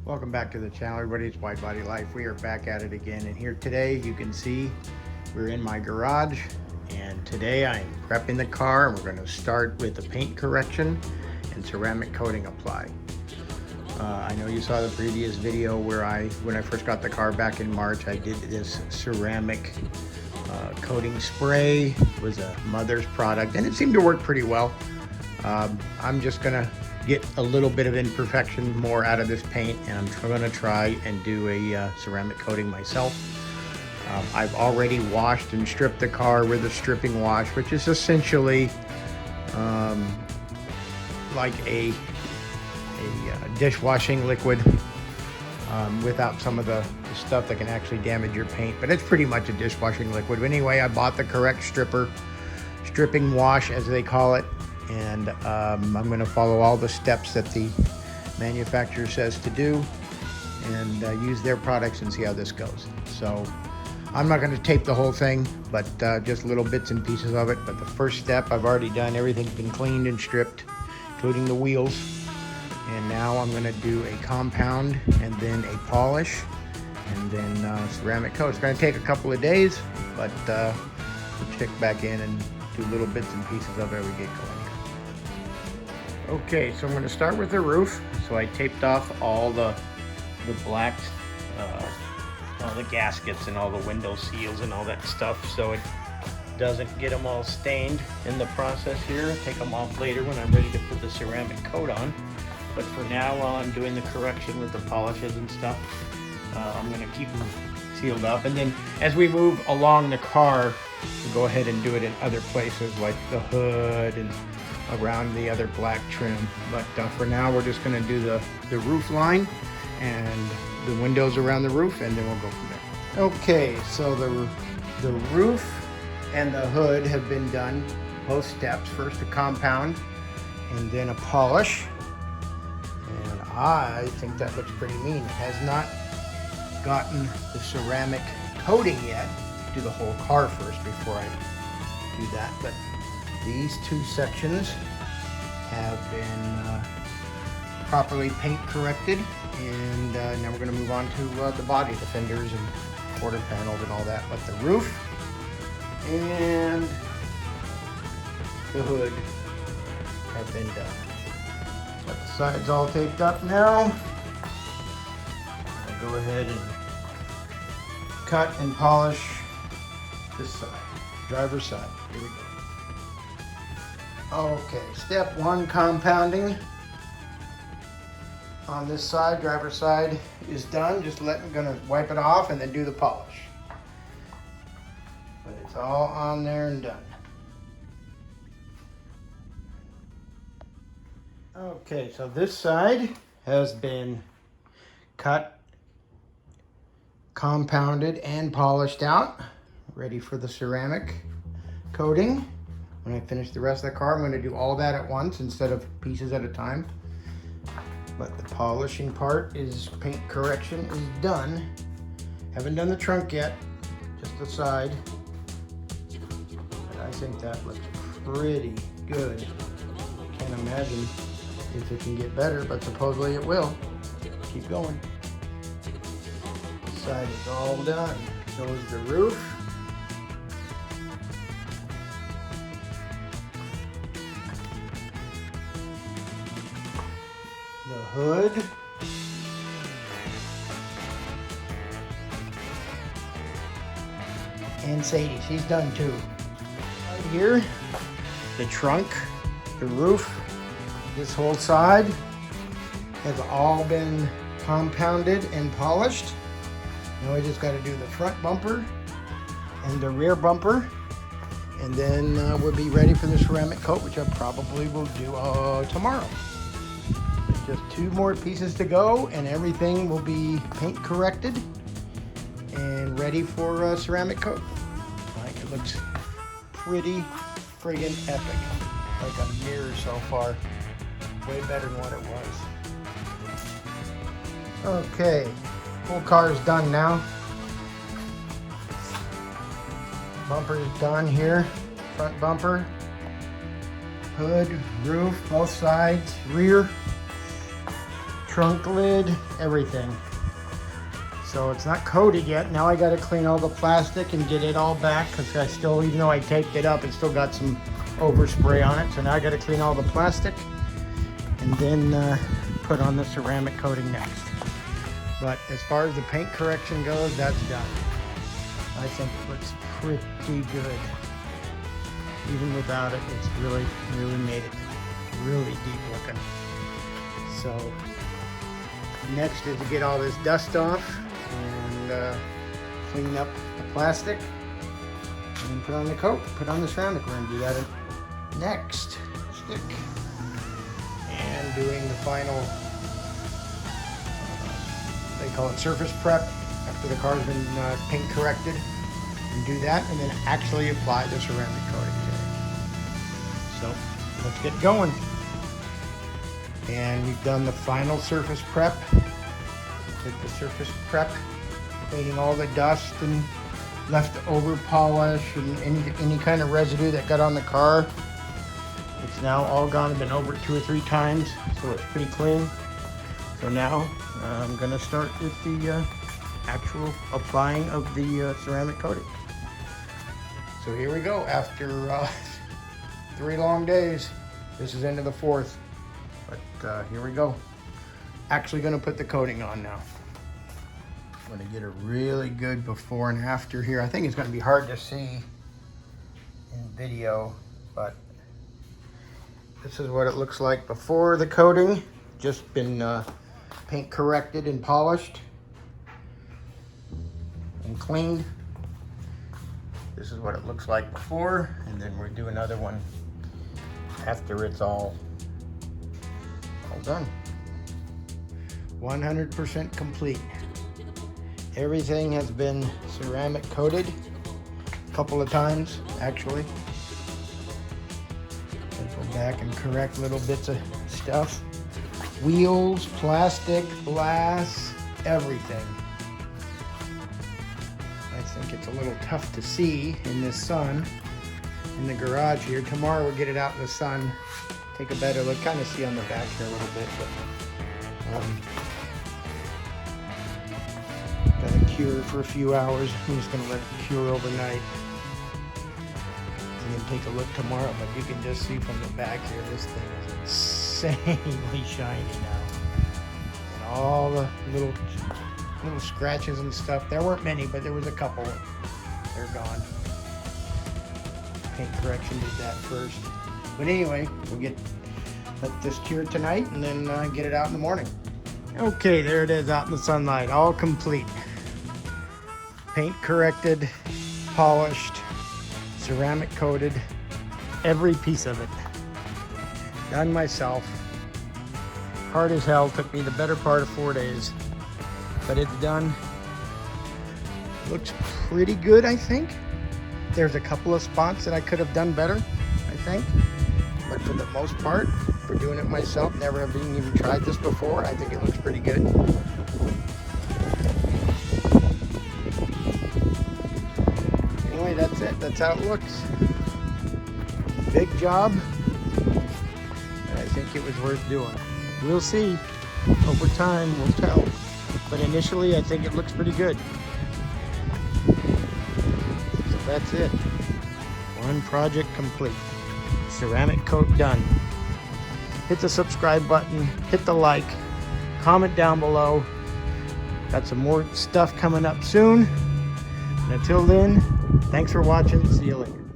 Welcome back to the Challenger Widebody's Wide Body Life. We are back at it again, and here today you can see we're in my garage, and today I'm prepping the car, and we're going to start with the paint correction and ceramic coating apply. I know you saw the previous video where when I first got the car back in March, I did this ceramic coating spray. It was a Mother's product, and it seemed to work pretty well. I'm just gonna get a little bit of imperfection more out of this paint, and I'm gonna try and do a ceramic coating myself. I've already washed and stripped the car with a stripping wash, which is essentially like a dishwashing liquid without some of the stuff that can actually damage your paint, but it's pretty much a dishwashing liquid. But anyway, I bought the correct stripping wash, as they call it, and I'm going to follow all the steps that the manufacturer says to do and use their products and see how this goes. So I'm not going to tape the whole thing, but just little bits and pieces of it. But the first step I've already done. Everything's been cleaned and stripped, including the wheels. And now I'm going to do a compound and then a polish and then ceramic coat. It's going to take a couple of days, but we'll check back in and do little bits and pieces of it as we get going. Okay, so I'm going to start with the roof. So I taped off all the black, all the gaskets and all the window seals and all that stuff, so it doesn't get them all stained in the process here. I'll take them off later when I'm ready to put the ceramic coat on. But for now, while I'm doing the correction with the polishes and stuff, I'm going to keep them sealed up. And then as we move along the car, we'll go ahead and do it in other places like the hood and around the other black trim. But for now, we're just going to do the roof line and the windows around the roof, and then we'll go from there. Okay, so the roof and the hood have been done, both steps. First a compound and then a polish. And I think that looks pretty mean. It has not gotten the ceramic coating yet. Do the whole car first before I do that. But these two sections have been properly paint corrected. And now we're going to move on to the body, the fenders and quarter panels and all that. But the roof and the hood have been done. Got the sides all taped up now. I'll go ahead and cut and polish this side, driver's side. Here we go. Okay, step one, compounding. On this side, driver's side is done. Just gonna wipe it off and then do the polish. But it's all on there and done. Okay, so this side has been cut, compounded, and polished out, ready for the ceramic coating. When I finish the rest of the car, I'm going to do all that at once instead of pieces at a time. But the polishing part is paint correction is done. Haven't done the trunk yet, just the side. But I think that looks pretty good. Can't imagine if it can get better, but supposedly it will. Keep going. This side is all done. So is the roof. The hood. And Sadie, she's done too. Right here, the trunk, the roof, this whole side has all been compounded and polished. Now we just got to do the front bumper and the rear bumper, and then we'll be ready for the ceramic coat, which I probably will do tomorrow. Just two more pieces to go, and everything will be paint corrected and ready for ceramic coat. Like, it looks pretty friggin' epic. Like a mirror so far. Way better than what it was. Okay, whole car is done now. Bumper is done here. Front bumper, hood, roof, both sides, rear. trunk lid, everything. So it's not coated yet. Now I got to clean all the plastic and get it all back, because I still, even though I taped it up, it still got some overspray on it. So now I got to clean all the plastic and then put on the ceramic coating next. But as far as the paint correction goes, that's done. I think it looks pretty good. Even without it, it's really made it really deep looking. So next is to get all this dust off and clean up the plastic and put on the coat, put on the ceramic. We're gonna do that next stick. And doing the final, they call it surface prep, after the car's been paint corrected. And do that and then actually apply the ceramic coating to it. So let's get going. And we've done the final surface prep. Did the surface prep, cleaning all the dust and leftover polish and any kind of residue that got on the car. It's now all gone. I've been over it 2 or 3 times, so it's pretty clean. So now I'm gonna start with the actual applying of the ceramic coating. So here we go. After 3 long days, this is into the 4th. But here we go. Actually gonna put the coating on now. I'm gonna get a really good before and after here. I think it's gonna be hard to see in video, but this is what it looks like before the coating. Just been paint corrected and polished and cleaned. This is what it looks like before, and then we'll do another one after it's all done. 100% complete. Everything has been ceramic coated a couple of times, actually. Let's go back and correct little bits of stuff. Wheels, plastic, glass, everything. I think it's a little tough to see in this sun in the garage here. Tomorrow we'll get it out in the sun, take a better look, kind of see on the back here a little bit, but got to cure for a few hours. I'm just going to let it cure overnight and then take a look tomorrow. But you can just see from the back here, this thing is insanely shiny now. And all the little scratches and stuff, there weren't many, but there was a couple. They're gone. Paint correction did that first. But anyway, we'll let this cure tonight and then get it out in the morning. Okay, there it is out in the sunlight, all complete. Paint corrected, polished, ceramic coated, every piece of it. Done myself. Hard as hell, took me the better part of 4 days. But it's done. Looks pretty good, I think. There's a couple of spots that I could have done better, I think. But for the most part, for doing it myself, never having even tried this before, I think it looks pretty good. Anyway, that's it. That's how it looks. Big job. And I think it was worth doing. We'll see. Over time, we'll tell. But initially, I think it looks pretty good. So that's it. One project complete. Ceramic coat done. Hit the subscribe button, hit the like, comment down below. Got some more stuff coming up soon. And until then, thanks for watching. See you later.